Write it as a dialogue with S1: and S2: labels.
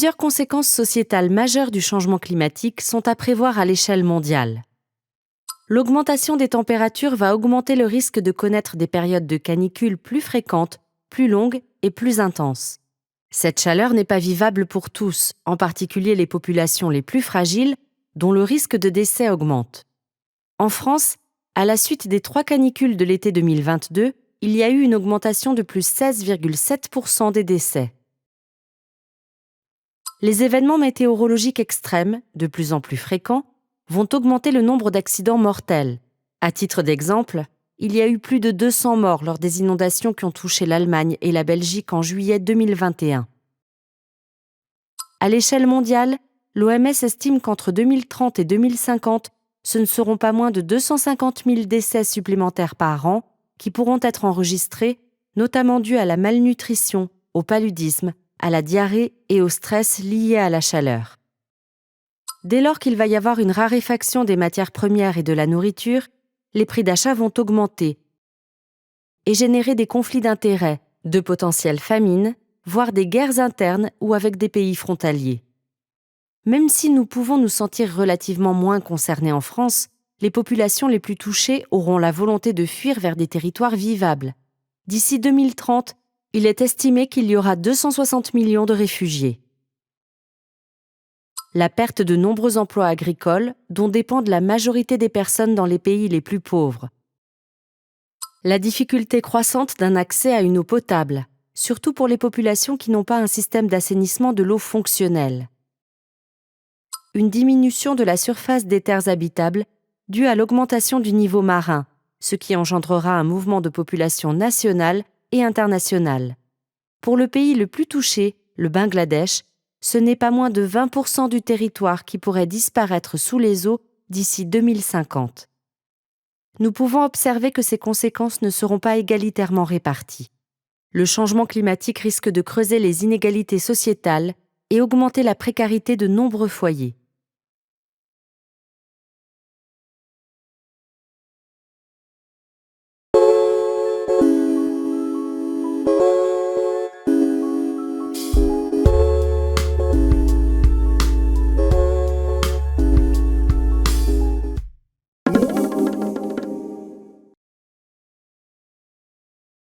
S1: Plusieurs conséquences sociétales majeures du changement climatique sont à prévoir à l'échelle mondiale. L'augmentation des températures va augmenter le risque de connaître des périodes de canicule plus fréquentes, plus longues et plus intenses. Cette chaleur n'est pas vivable pour tous, en particulier les populations les plus fragiles, dont le risque de décès augmente. En France, à la suite des 3 canicules de l'été 2022, il y a eu une augmentation de plus 16,7% des décès. Les événements météorologiques extrêmes, de plus en plus fréquents, vont augmenter le nombre d'accidents mortels. À titre d'exemple, il y a eu plus de 200 morts lors des inondations qui ont touché l'Allemagne et la Belgique en juillet 2021. À l'échelle mondiale, l'OMS estime qu'entre 2030 et 2050, ce ne seront pas moins de 250 000 décès supplémentaires par an qui pourront être enregistrés, notamment dus à la malnutrition, au paludisme, à la diarrhée et au stress liés à la chaleur. Dès lors qu'il va y avoir une raréfaction des matières premières et de la nourriture, les prix d'achat vont augmenter et générer des conflits d'intérêts, de potentielles famines, voire des guerres internes ou avec des pays frontaliers. Même si nous pouvons nous sentir relativement moins concernés en France, les populations les plus touchées auront la volonté de fuir vers des territoires vivables. D'ici 2030, il est estimé qu'il y aura 260 millions de réfugiés. La perte de nombreux emplois agricoles, dont dépendent la majorité des personnes dans les pays les plus pauvres. La difficulté croissante d'un accès à une eau potable, surtout pour les populations qui n'ont pas un système d'assainissement de l'eau fonctionnel. Une diminution de la surface des terres habitables due à l'augmentation du niveau marin, ce qui engendrera un mouvement de population nationale et internationale. Pour le pays le plus touché, le Bangladesh, ce n'est pas moins de 20% du territoire qui pourrait disparaître sous les eaux d'ici 2050. Nous pouvons observer que ces conséquences ne seront pas égalitairement réparties. Le changement climatique risque de creuser les inégalités sociétales et augmenter la précarité de nombreux foyers.